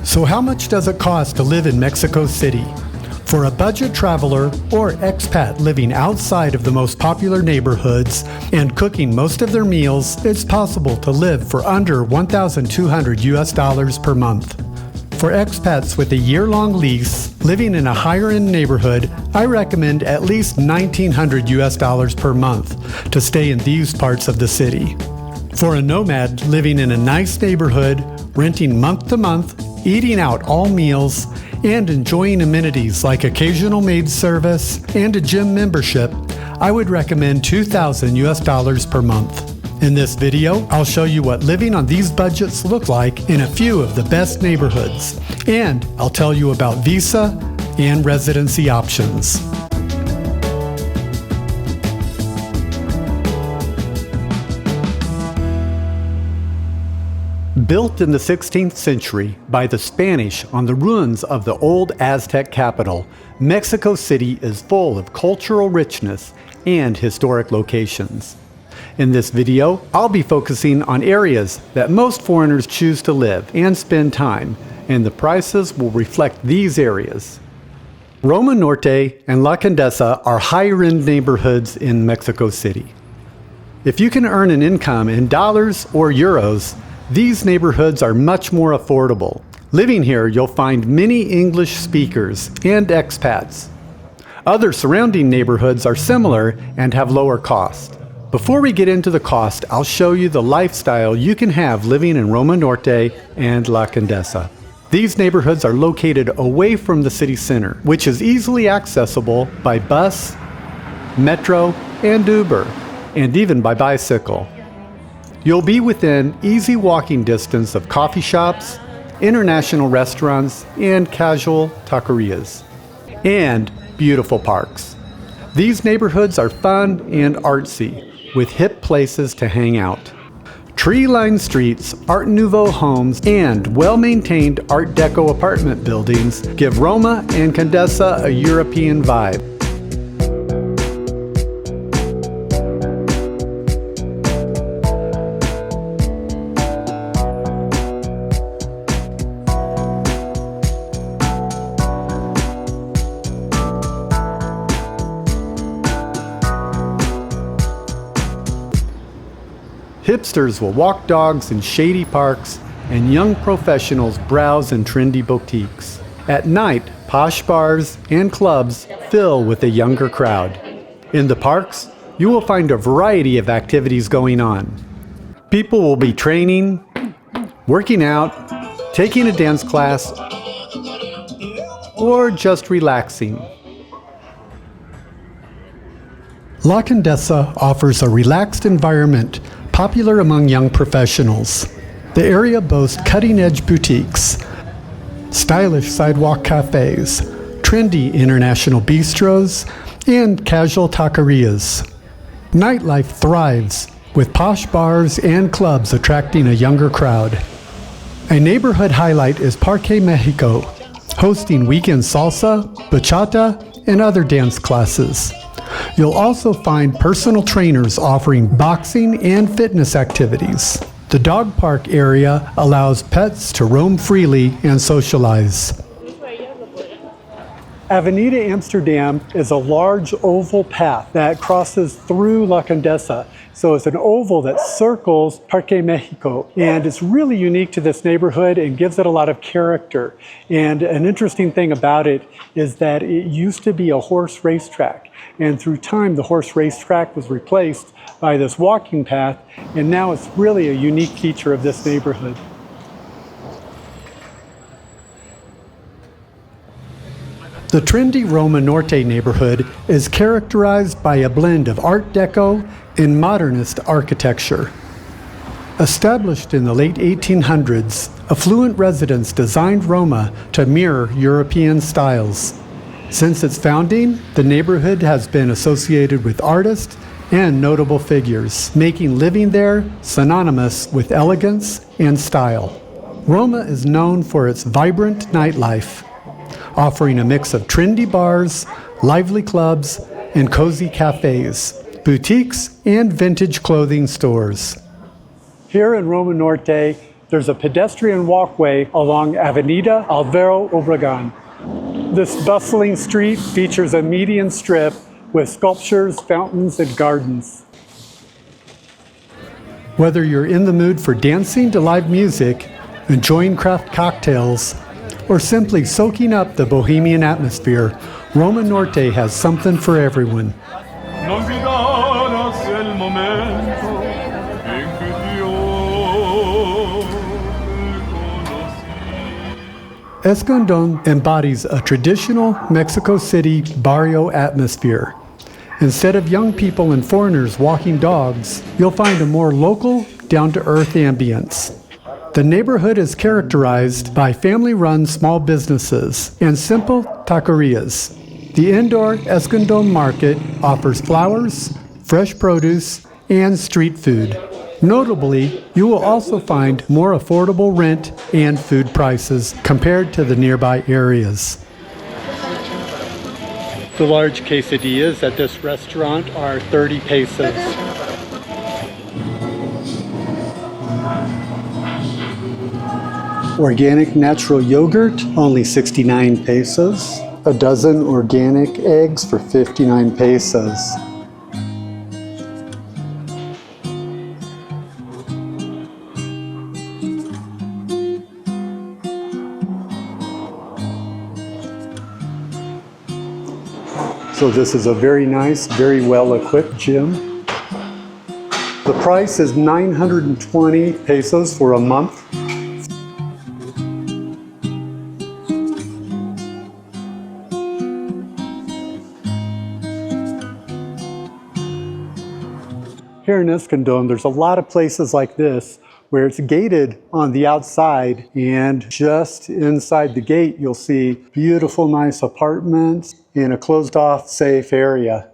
So how much does it cost to live in Mexico City? For a budget traveler or expat living outside of the most popular neighborhoods and cooking most of their meals, it's possible to live for under $1,200 per month. For expats with a year-long lease living in a higher-end neighborhood, I recommend at least $1,900 per month to stay in these parts of the city. For a nomad living in a nice neighborhood, renting month to month, eating out all meals, and enjoying amenities like occasional maid service and a gym membership, I would recommend $2,000 per month. In this video, I'll show you what living on these budgets look like in a few of the best neighborhoods, and I'll tell you about visa and residency options. Built in the 16th century by the Spanish on the ruins of the old Aztec capital, Mexico City is full of cultural richness and historic locations. In this video, I'll be focusing on areas that most foreigners choose to live and spend time, and the prices will reflect these areas. Roma Norte and La Condesa are higher-end neighborhoods in Mexico City. If you can earn an income in dollars or euros, these neighborhoods are much more affordable. Living here, you'll find many English speakers and expats. Other surrounding neighborhoods are similar and have lower cost. Before we get into the cost, I'll show you the lifestyle you can have living in Roma Norte and La Condesa. These neighborhoods are located away from the city center, which is easily accessible by bus, metro, and Uber, and even by bicycle. You'll be within easy walking distance of coffee shops, international restaurants, and casual taquerias, and beautiful parks. These neighborhoods are fun and artsy, with hip places to hang out. Tree-lined streets, Art Nouveau homes, and well-maintained Art Deco apartment buildings give Roma and Condesa a European vibe. Hipsters will walk dogs in shady parks, and young professionals browse in trendy boutiques. At night, posh bars and clubs fill with a younger crowd. In the parks, you will find a variety of activities going on. People will be training, working out, taking a dance class, or just relaxing. La Condesa offers a relaxed environment popular among young professionals. The area boasts cutting-edge boutiques, stylish sidewalk cafes, trendy international bistros, and casual taquerias. Nightlife thrives, with posh bars and clubs attracting a younger crowd. A neighborhood highlight is Parque Mexico, hosting weekend salsa, bachata, and other dance classes. You'll also find personal trainers offering boxing and fitness activities. The dog park area allows pets to roam freely and socialize. Avenida Amsterdam is a large oval path that crosses through La Condesa. So it's an oval that circles Parque Mexico, and it's really unique to this neighborhood and gives it a lot of character. And an interesting thing about it is that it used to be a horse racetrack, and through time the horse racetrack was replaced by this walking path, and now it's really a unique feature of this neighborhood. The trendy Roma Norte neighborhood is characterized by a blend of Art Deco and modernist architecture. Established in the late 1800s, affluent residents designed Roma to mirror European styles. Since its founding, the neighborhood has been associated with artists and notable figures, making living there synonymous with elegance and style. Roma is known for its vibrant nightlife, offering a mix of trendy bars, lively clubs, and cozy cafes, boutiques, and vintage clothing stores. Here in Roma Norte, there's a pedestrian walkway along Avenida Alvaro Obregon. This bustling street features a median strip with sculptures, fountains, and gardens. Whether you're in the mood for dancing to live music, enjoying craft cocktails, or simply soaking up the bohemian atmosphere, Roma Norte has something for everyone. Escandón embodies a traditional Mexico City barrio atmosphere. Instead of young people and foreigners walking dogs, you'll find a more local, down-to-earth ambience. The neighborhood is characterized by family-run small businesses and simple taquerias. The indoor Escandón market offers flowers, fresh produce, and street food. Notably, you will also find more affordable rent and food prices compared to the nearby areas. The large quesadillas at this restaurant are 30 pesos. Organic natural yogurt, only 69 pesos. A dozen organic eggs for 59 pesos. So this is a very nice, very well-equipped gym. The price is 920 pesos for a month. Here in Escandón, there's a lot of places like this where it's gated on the outside, and just inside the gate you'll see beautiful, nice apartments in a closed-off, safe area.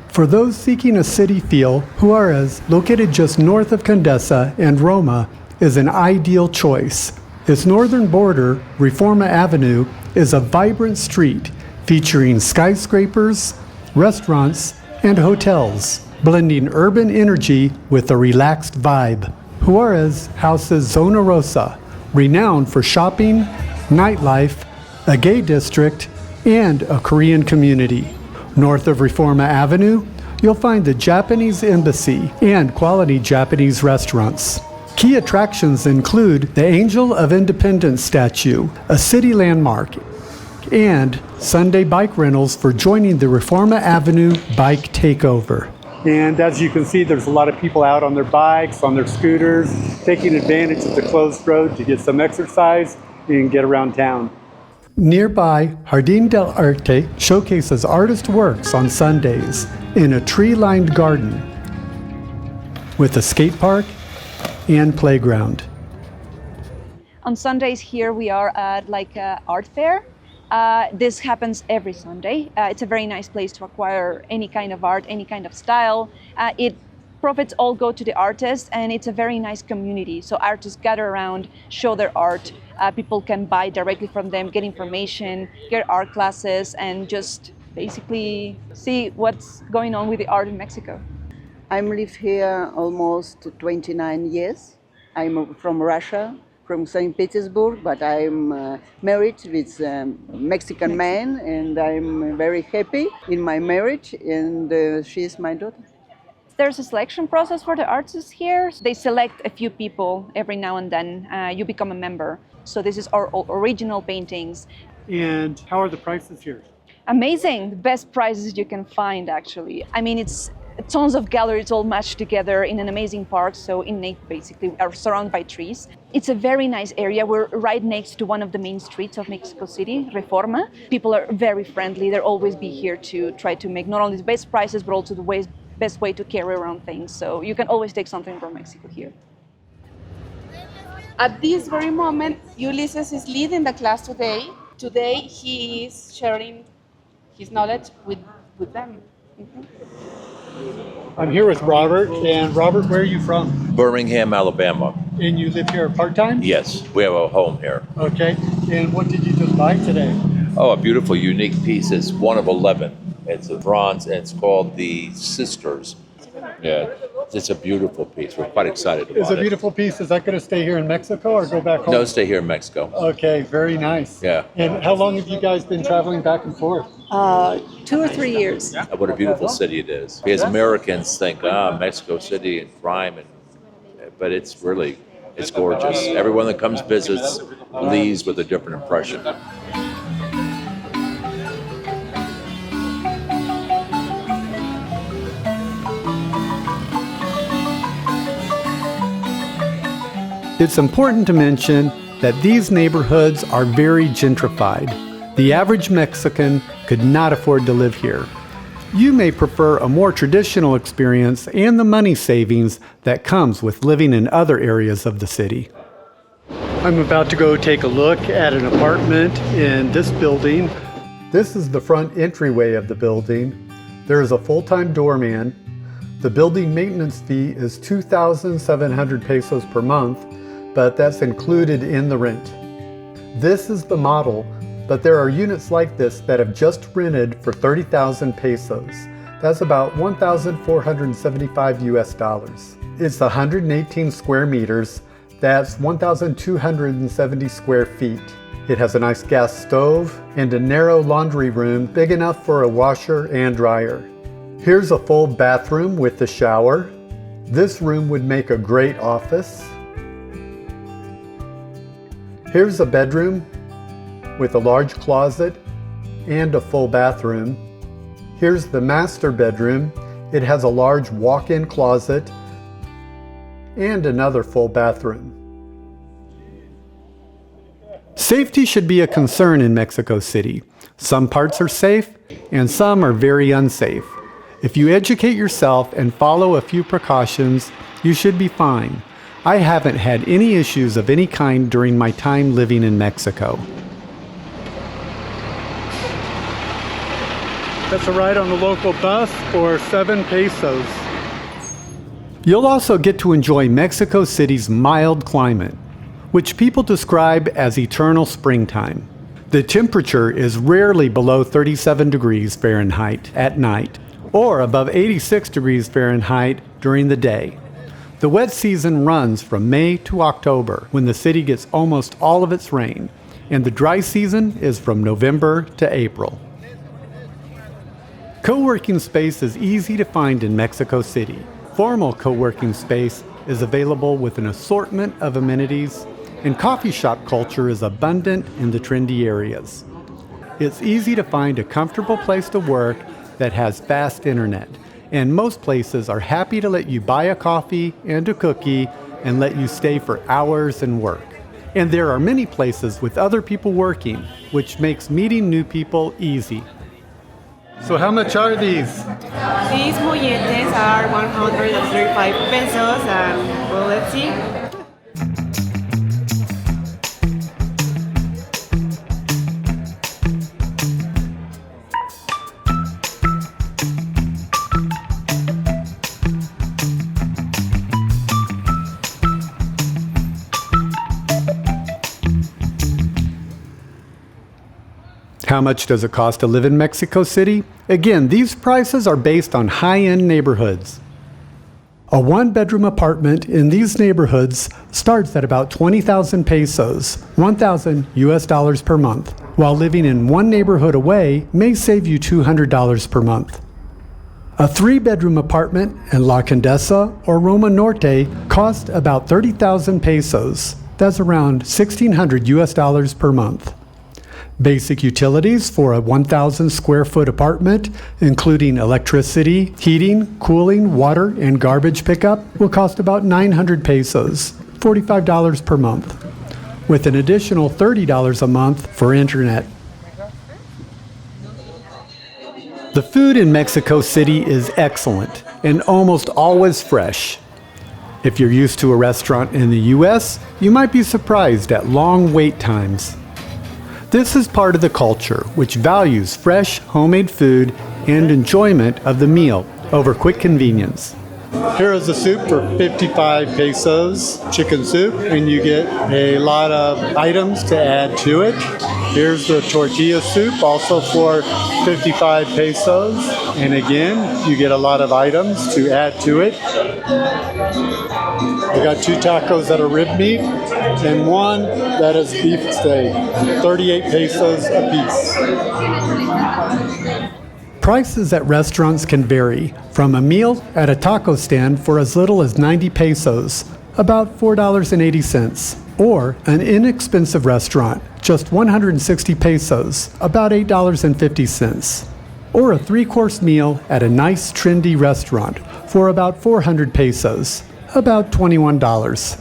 For those seeking a city feel, Juárez, located just north of Condesa and Roma, is an ideal choice. Its northern border, Reforma Avenue, is a vibrant street featuring skyscrapers, restaurants, and hotels, blending urban energy with a relaxed vibe. Juárez houses Zona Rosa, renowned for shopping, nightlife, a gay district, and a Korean community. North of Reforma Avenue, you'll find the Japanese Embassy and quality Japanese restaurants. Key attractions include the Angel of Independence statue, a city landmark, and Sunday bike rentals for joining the Reforma Avenue bike takeover. And as you can see, there's a lot of people out on their bikes, on their scooters, taking advantage of the closed road to get some exercise and get around town. Nearby, Jardín del Arte showcases artist works on Sundays in a tree-lined garden with a skate park and playground. On Sundays here we are at art fair. This happens every Sunday. It's a very nice place to acquire any kind of art, any kind of style. Profits all go to the artists, and it's a very nice community. So artists gather around, show their art. People can buy directly from them, get information, get art classes, and just basically see what's going on with the art in Mexico. I live here almost 29 years. I'm from Russia, from St. Petersburg, but I'm married with a Mexican man, and I'm very happy in my marriage, and she's my daughter. There's a selection process for the artists here. They select a few people every now and then. You become a member. So this is our original paintings. And how are the prices here? Amazing, the best prices you can find actually. I mean, it's tons of galleries all matched together in an amazing park. So innate, basically, we are surrounded by trees. It's a very nice area. We're right next to one of the main streets of Mexico City, Reforma. People are very friendly. They'll always be here to try to make not only the best prices, but also the best way to carry around things. So you can always take something from Mexico here. At this very moment, Ulysses is leading the class today. Today, he is sharing his knowledge with them. I'm here with Robert, and Robert, where are you from? Birmingham, Alabama. And you live here part-time? Yes, we have a home here. Okay, and what did you just buy today? Oh, a beautiful, unique piece. It's one of 11. It's a bronze, and it's called the Sisters. Yeah, it's a beautiful piece. We're quite excited about it. It's a beautiful piece. Is that going to stay here in Mexico or go back home? No, stay here in Mexico. Okay, very nice. Yeah. And how long have you guys been traveling back and forth? 2 or 3 years. What a beautiful city it is. Because Americans think, Mexico City and crime, but it's gorgeous. Everyone that comes visits leaves with a different impression. It's important to mention that these neighborhoods are very gentrified. The average Mexican could not afford to live here. You may prefer a more traditional experience and the money savings that comes with living in other areas of the city. I'm about to go take a look at an apartment in this building. This is the front entryway of the building. There is a full-time doorman. The building maintenance fee is 2,700 pesos per month, but that's included in the rent. This is the model, but there are units like this that have just rented for 30,000 pesos. That's about 1,475 US dollars. It's 118 square meters. That's 1,270 square feet. It has a nice gas stove and a narrow laundry room big enough for a washer and dryer. Here's a full bathroom with the shower. This room would make a great office. Here's a bedroom with a large closet and a full bathroom. Here's the master bedroom. It has a large walk-in closet and another full bathroom. Safety should be a concern in Mexico City. Some parts are safe and some are very unsafe. If you educate yourself and follow a few precautions, you should be fine. I haven't had any issues of any kind during my time living in Mexico. That's a ride on the local bus for 7 pesos. You'll also get to enjoy Mexico City's mild climate, which people describe as eternal springtime. The temperature is rarely below 37 degrees Fahrenheit at night, or above 86 degrees Fahrenheit during the day. The wet season runs from May to October, when the city gets almost all of its rain, and the dry season is from November to April. Co-working space is easy to find in Mexico City. Formal co-working space is available with an assortment of amenities, and coffee shop culture is abundant in the trendy areas. It's easy to find a comfortable place to work that has fast internet, and most places are happy to let you buy a coffee and a cookie and let you stay for hours and work. And there are many places with other people working, which makes meeting new people easy. So how much are these? These molletes are 135 pesos, and well, let's see. How much does it cost to live in Mexico City? Again, these prices are based on high-end neighborhoods. A one-bedroom apartment in these neighborhoods starts at about 20,000 pesos, 1,000 US dollars per month, while living in one neighborhood away may save you $200 per month. A three-bedroom apartment in La Condesa or Roma Norte costs about 30,000 pesos. That's around 1,600 US dollars per month. Basic utilities for a 1,000 square foot apartment, including electricity, heating, cooling, water, and garbage pickup, will cost about 900 pesos, $45 per month, with an additional $30 a month for internet. The food in Mexico City is excellent and almost always fresh. If you're used to a restaurant in the US, you might be surprised at long wait times. This is part of the culture, which values fresh, homemade food and enjoyment of the meal over quick convenience. Here is the soup for 55 pesos, chicken soup, and you get a lot of items to add to it. Here's the tortilla soup, also for 55 pesos. And again, you get a lot of items to add to it. We got 2 tacos that are rib meat and 1 that is beef steak, 38 pesos a piece. Prices at restaurants can vary, from a meal at a taco stand for as little as 90 pesos, about $4.80, or an inexpensive restaurant, just 160 pesos, about $8.50, or a 3-course meal at a nice trendy restaurant for about 400 pesos, about $21.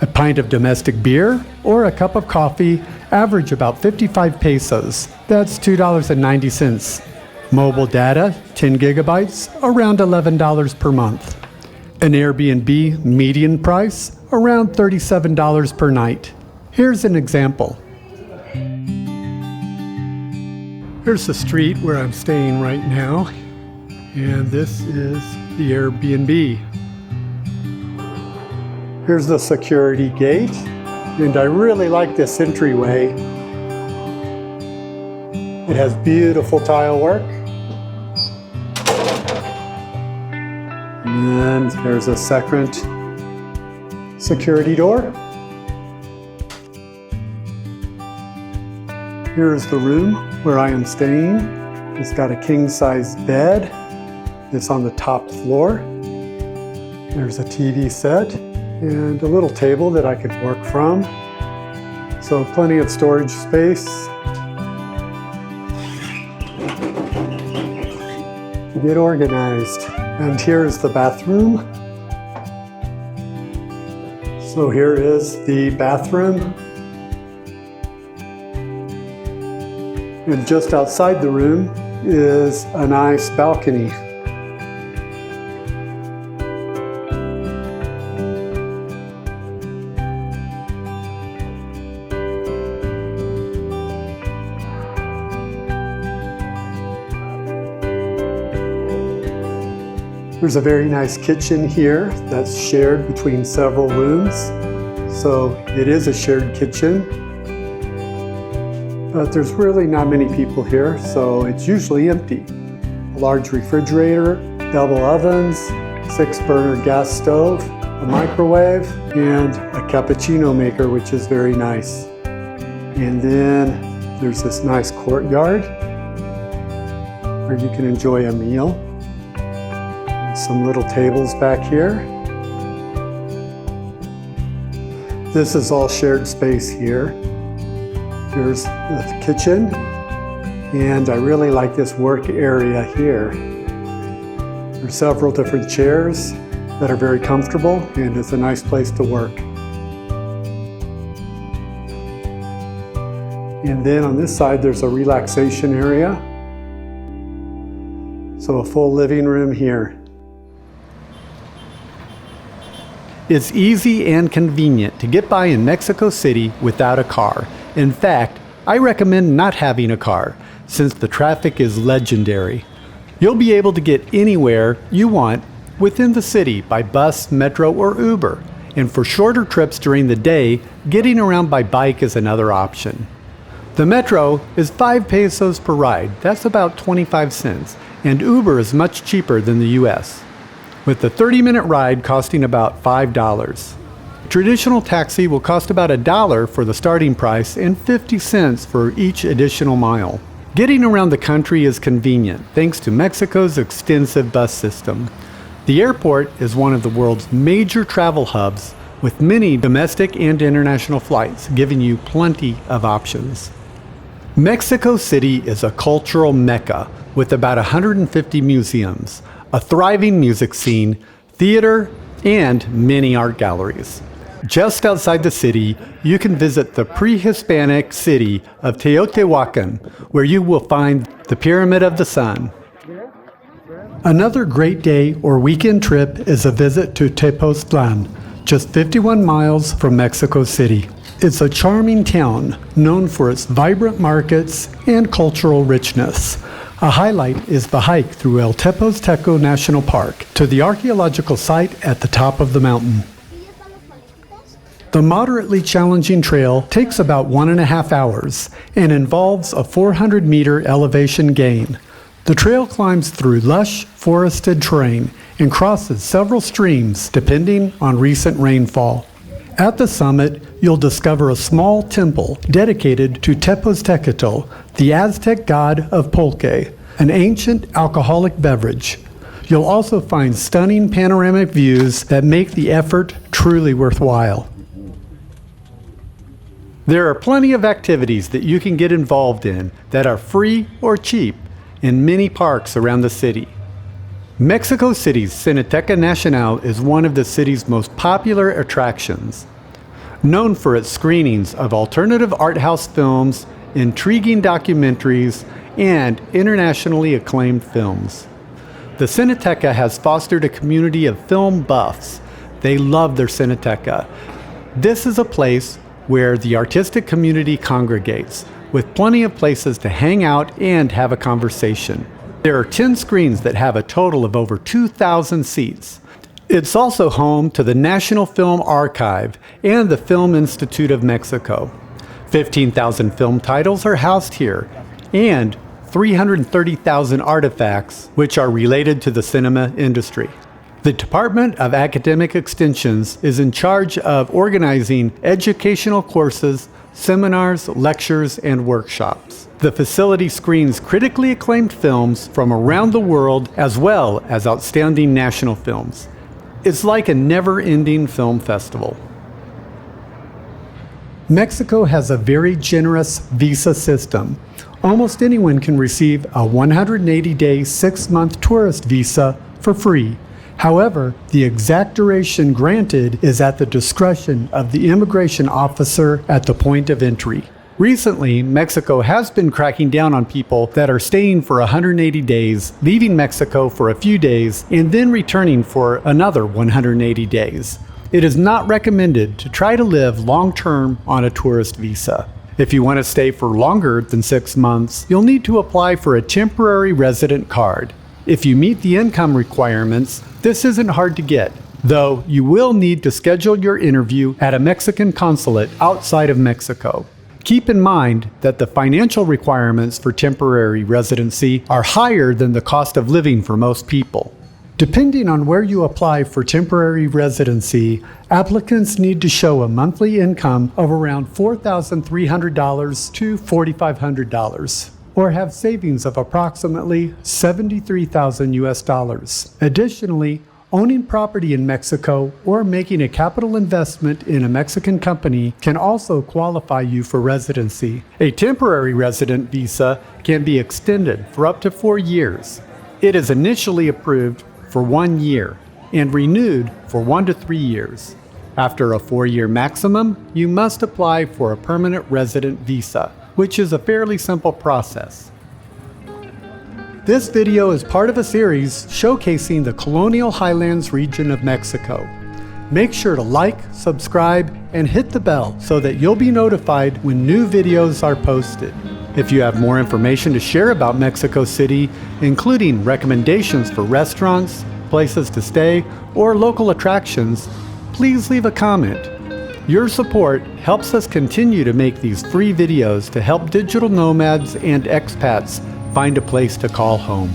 A pint of domestic beer or a cup of coffee average about 55 pesos, that's $2.90. Mobile data, 10 gigabytes, around $11 per month. An Airbnb median price, around $37 per night. Here's an example. Here's the street where I'm staying right now, and this is the Airbnb. Here's the security gate, and I really like this entryway. It has beautiful tile work. And there's a second security door. Here's the room where I am staying. It's got a king-size bed. It's on the top floor. There's a TV set and a little table that I could work from. So plenty of storage space to get organized. And here's the bathroom. So here is the bathroom. And just outside the room is a nice balcony. There's a very nice kitchen here that's shared between several rooms. So it is a shared kitchen. But there's really not many people here, so it's usually empty. A large refrigerator, double ovens, 6-burner gas stove, a microwave, and a cappuccino maker, which is very nice. And then there's this nice courtyard where you can enjoy a meal. Some little tables back here. This is all shared space here. Here's the kitchen, and I really like this work area here. There's several different chairs that are very comfortable, and it's a nice place to work. And then on this side, there's a relaxation area. So a full living room here. It's easy and convenient to get by in Mexico City without a car. In fact, I recommend not having a car, since the traffic is legendary. You'll be able to get anywhere you want within the city by bus, metro, or Uber. And for shorter trips during the day, getting around by bike is another option. The metro is 5 pesos per ride, that's about 25 cents, and Uber is much cheaper than the US, with the 30-minute ride costing about $5. Traditional taxi will cost about $1 for the starting price and 50 cents for each additional mile. Getting around the country is convenient thanks to Mexico's extensive bus system. The airport is one of the world's major travel hubs with many domestic and international flights, giving you plenty of options. Mexico City is a cultural mecca with about 150 museums, a thriving music scene, theater, and many art galleries. Just outside the city, you can visit the pre-Hispanic city of Teotihuacan, where you will find the Pyramid of the Sun. Another great day or weekend trip is a visit to Tepoztlán, just 51 miles from Mexico City. It's a charming town known for its vibrant markets and cultural richness. A highlight is the hike through El Tepozteco National Park to the archaeological site at the top of the mountain. The moderately challenging trail takes about 1.5 hours and involves a 400-meter elevation gain. The trail climbs through lush, forested terrain and crosses several streams depending on recent rainfall. At the summit, you'll discover a small temple dedicated to Tepoztlán, the Aztec god of pulque, an ancient alcoholic beverage. You'll also find stunning panoramic views that make the effort truly worthwhile. There are plenty of activities that you can get involved in that are free or cheap in many parks around the city. Mexico City's Cineteca Nacional is one of the city's most popular attractions. Known for its screenings of alternative art house films, intriguing documentaries, and internationally acclaimed films. The Cineteca has fostered a community of film buffs. They love their Cineteca. This is a place where the artistic community congregates, with plenty of places to hang out and have a conversation. There are 10 screens that have a total of over 2,000 seats. It's also home to the National Film Archive and the Film Institute of Mexico. 15,000 film titles are housed here, and 330,000 artifacts which are related to the cinema industry. The Department of Academic Extensions is in charge of organizing educational courses, seminars, lectures, and workshops. The facility screens critically acclaimed films from around the world as well as outstanding national films. It's like a never-ending film festival. Mexico has a very generous visa system. Almost anyone can receive a 180-day, 6-month tourist visa for free. However, the exact duration granted is at the discretion of the immigration officer at the point of entry. Recently, Mexico has been cracking down on people that are staying for 180 days, leaving Mexico for a few days, and then returning for another 180 days. It is not recommended to try to live long-term on a tourist visa. If you want to stay for longer than 6 months, you'll need to apply for a temporary resident card. If you meet the income requirements, this isn't hard to get, though you will need to schedule your interview at a Mexican consulate outside of Mexico. Keep in mind that the financial requirements for temporary residency are higher than the cost of living for most people. Depending on where you apply for temporary residency, applicants need to show a monthly income of around $4,300 to $4,500, or have savings of approximately $73,000 US. Additionally, owning property in Mexico or making a capital investment in a Mexican company can also qualify you for residency. A temporary resident visa can be extended for up to 4 years. It is initially approved for 1 year and renewed for 1 to 3 years. After a 4-year maximum, you must apply for a permanent resident visa, which is a fairly simple process. This video is part of a series showcasing the Colonial Highlands region of Mexico. Make sure to like, subscribe, and hit the bell so that you'll be notified when new videos are posted. If you have more information to share about Mexico City, including recommendations for restaurants, places to stay, or local attractions, please leave a comment. Your support helps us continue to make these free videos to help digital nomads and expats find a place to call home.